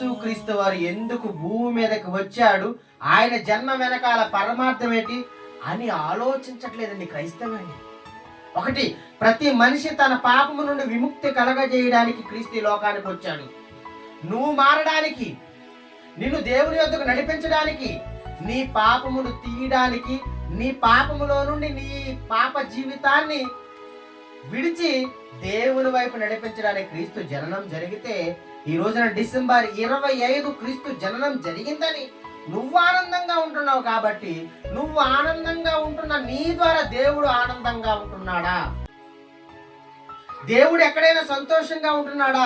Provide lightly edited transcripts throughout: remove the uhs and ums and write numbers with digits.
యేసుక్రీస్తు వారు ఎందుకు భూమి మీదకి వచ్చాడు, ఆయన జన్మ వెనకాల పరమార్థం ఏంటి అని ఆలోచించట్లేదండి క్రైస్తవండి. ఒకటి, ప్రతి మనిషి తన పాపము నుండి విముక్తి కలగజేయడానికి క్రీస్తు ఈ లోకానికి వచ్చాడు. నువ్వు మారడానికి, నిన్ను దేవుని యొద్దకు నడిపించడానికి, నీ పాపమును తీయడానికి, నీ పాపములో నుండి నీ పాప జీవితాన్ని విడిచి దేవుని వైపు నడిపించడానికి క్రీస్తు జననం జరిగితే, ఈ రోజున డిసెంబర్ 25 క్రీస్తు జననం జరిగిందని నువ్వు ఆనందంగా ఉంటున్నావు. కాబట్టి నువ్వు ఆనందంగా ఉంటున్న నీ ద్వారా దేవుడు ఆనందంగా ఉంటున్నాడా? దేవుడు ఎక్కడైనా సంతోషంగా ఉంటున్నాడా?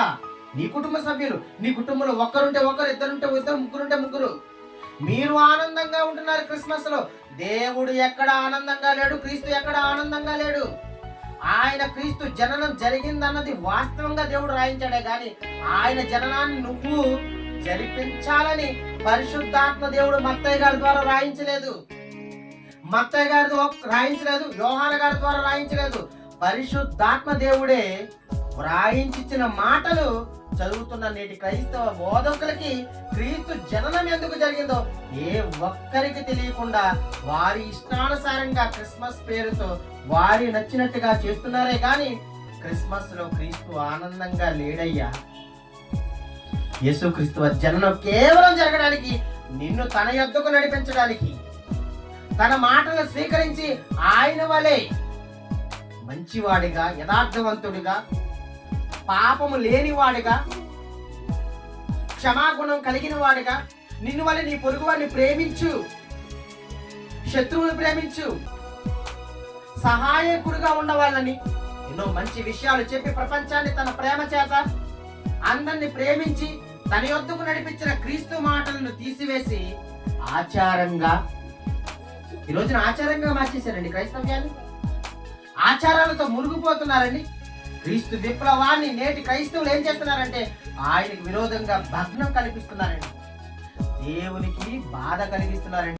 నీ కుటుంబ సభ్యులు, నీ కుటుంబంలో ఒక్కరుంటే ఒకరు, ఇద్దరుంటే ఇద్దరు, ముగ్గురుంటే ముగ్గురు, మీరు ఆనందంగా ఉంటున్నారు క్రిస్మస్ లో. దేవుడు ఎక్కడ ఆనందంగా లేడు, క్రీస్తు ఎక్కడ ఆనందంగా లేడు. ఆయన క్రీస్తు జననం జరిగిందన్నది వాస్తవంగా దేవుడు రాయించాడే గాని ఆయన జననాన్ని నువ్వు జరిపించాలని పరిశుద్ధాత్మ దేవుడు మత్తయ్య గారి ద్వారా రాయించలేదు. మత్తయ్య గారి రాయించలేదు, యోహాను గారి ద్వారా రాయించలేదు. పరిశుద్ధాత్మ దేవుడే వ్రాయించిన మాటలు చదువుతున్న నేటి క్రైస్తవ బోధకులకి క్రీస్తు జననం ఎందుకు జరిగిందో ఏ ఒక్కరికి తెలియకుండా వారి ఇష్టానుసారంగా క్రిస్మస్ పేరుతో వారి నచ్చినట్టుగా చేస్తున్నారే కానీ క్రిస్మస్ లో క్రీస్తు ఆనందంగా లేడయ్యా. యేసుక్రీస్తు జననం కేవలం జరగడానికి, నిన్ను తన యొద్దకు నడిపించడానికి, తన మాటలు స్వీకరించి ఆయన వలె మంచివాడిగా, యథార్థవంతుడిగా, పాపము లేనివాడిగా, క్షమాగుణం కలిగిన వాడిగా, నిన్ను వల్ల నీ పొరుగు వాడిని ప్రేమించు, శత్రువుని ప్రేమించు, సహాయకుడిగా ఉండవాలని ఎన్నో మంచి విషయాలు చెప్పి ప్రపంచాన్ని తన ప్రేమ చేత అందరిని ప్రేమించి తన యొద్దకు నడిపించిన క్రీస్తు మాటలను తీసివేసి ఆచారంగా, ఈ రోజున ఆచారంగా మార్చేశారండి క్రైస్తవ్యాన్ని. ఆచారాలతో మునిగిపోతున్నారండి. క్రీస్తు విప్లవాన్ని నేటి క్రైస్తవులు ఏం చేస్తున్నారంటే ఆయనకు విరోధంగా భగ్నం కల్పిస్తున్నారండి, దేవునికి బాధ కలిగిస్తున్నారండి.